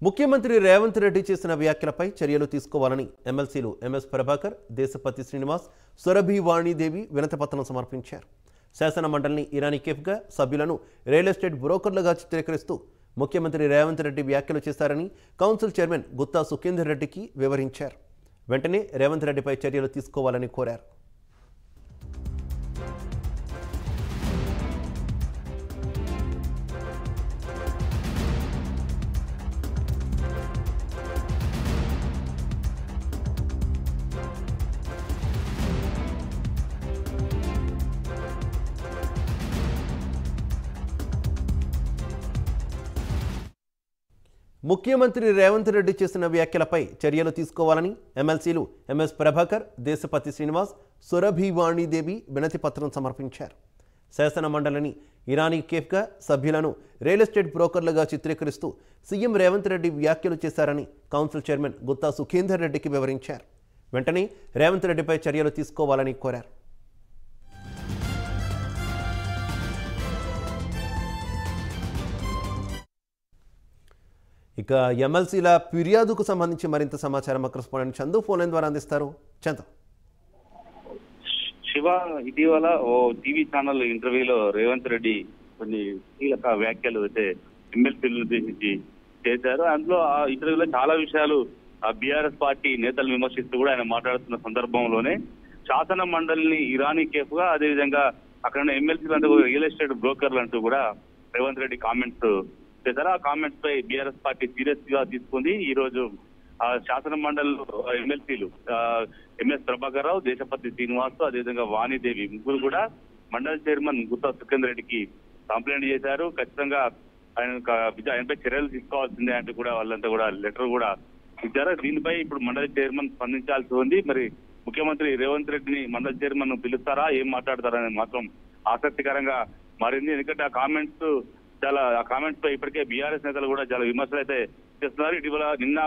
ముఖ్యమంత్రి రేవంత్ రెడ్డి చేసిన వ్యాఖ్యలపై చర్యలు తీసుకోవాలని ఎమ్మెల్సీలు ఎంఎస్ ప్రభాకర్, దేశపతి శ్రీనివాస్, సురభి వాణిదేవి వినతిపత్రం సమర్పించారు. శాసన మండలిని ఇరానీ కేఫ్గా, సభ్యులను రియల్ ఎస్టేట్ బ్రోకర్లుగా చిత్రీకరిస్తూ ముఖ్యమంత్రి రేవంత్ రెడ్డి వ్యాఖ్యలు చేశారని కౌన్సిల్ చైర్మన్ గుత్తా సుఖేందర్ రెడ్డికి వివరించారు. వెంటనే రేవంత్ రెడ్డిపై చర్యలు తీసుకోవాలని కోరారు. ముఖ్యమంత్రి రేవంత్ రెడ్డి చేసిన వ్యాఖ్యలపై చర్యలు తీసుకోవాలని ఎమ్మెల్సీలు ఎంఎస్ ప్రభాకర్, దేశపతి శ్రీనివాస్, సురభి వాణిదేవి వినతి పత్రం సమర్పించారు. శాసన మండలిని ఇరానీ కేఫ్గా, సభ్యులను రియల్ ఎస్టేట్ బ్రోకర్లుగా చిత్రీకరిస్తూ సీఎం రేవంత్ రెడ్డి వ్యాఖ్యలు చేశారని కౌన్సిల్ చైర్మన్ గుత్తా సుఖేందర్ రెడ్డికి వివరించారు. వెంటనే రేవంత్ రెడ్డిపై చర్యలు తీసుకోవాలని కోరారు. ఇక ఎమ్మెల్సీల ఫిర్యాదుకు సంబంధించి మరింత సమాచారం మా కరెస్పాండెంట్ చందు ఫోన్ లైన్ ద్వారా అందిస్తారు. చందు. శివ, ఇటీవల ఓ టీవీ ఛానల్ ఇంటర్వ్యూలో రేవంత్ రెడ్డి కొన్ని కీలక వ్యాఖ్యలు అయితే ఎమ్మెల్సీలను ఉద్దేశించి చేశారు. అందులో ఆ ఇంటర్వ్యూలో చాలా విషయాలు బీఆర్ఎస్ పార్టీ నేతలు విమర్శిస్తూ కూడా ఆయన మాట్లాడుతున్న సందర్భంలోనే శాసన మండలిని ఇరానీ కేఫ్ గా, అదేవిధంగా అక్కడ ఎమ్మెల్సీలంతా రియల్ ఎస్టేట్ బ్రోకర్లు అంటూ కూడా రేవంత్ రెడ్డి కామెంట్స్ చేశారు. ఆ కామెంట్స్ పై బీఆర్ఎస్ పార్టీ సీరియస్ గా తీసుకుంది. ఈ రోజు శాసన మండలి ఎమ్మెల్సీలు ఎంఎస్ ప్రభాకర్ రావు, దేశపతి శ్రీనివాస్, అదేవిధంగా వాణిదేవి ముగ్గురు కూడా మండలి చైర్మన్ గుత్తా సుఖేందర్ రెడ్డికి కంప్లైంట్ చేశారు. ఖచ్చితంగా ఆయనపై చర్యలు తీసుకోవాల్సిందే అంటూ కూడా వాళ్ళంతా కూడా లెటర్ కూడా ఇచ్చారు. దీనిపై ఇప్పుడు మండలి చైర్మన్ స్పందించాల్సి ఉంది. మరి ముఖ్యమంత్రి రేవంత్ రెడ్డిని మండలి చైర్మన్ పిలుస్తారా, ఏం మాట్లాడతారా అనేది మాత్రం ఆసక్తికరంగా మారింది. ఎందుకంటే ఆ కామెంట్స్ పై ఇప్పటికే బీఆర్ఎస్ నేతలు కూడా చాలా విమర్శలు అయితే చేస్తున్నారు. ఇటీవల నిన్న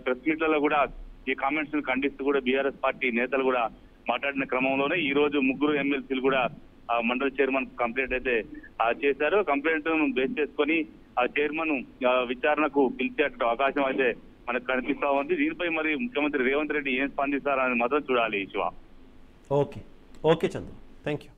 ప్రెస్ మీట్లలో కూడా ఈ కామెంట్స్ ను ఖండిస్తూ కూడా బీఆర్ఎస్ పార్టీ నేతలు కూడా మాట్లాడిన క్రమంలోనే ఈ రోజు ముగ్గురు ఎమ్మెల్సీలు కూడా మండలి చైర్మన్ కంప్లైంట్ అయితే చేశారు. కంప్లైంట్ ను బేస్ చేసుకొని ఆ చైర్మన్ విచారణకు పిలిచే అవకాశం అయితే మనకు కనిపిస్తా ఉంది. దీనిపై మరి ముఖ్యమంత్రి రేవంత్ రెడ్డి ఏం స్పందిస్తారని మాత్రం చూడాలి. Shiva. Okay Chandu, thank you.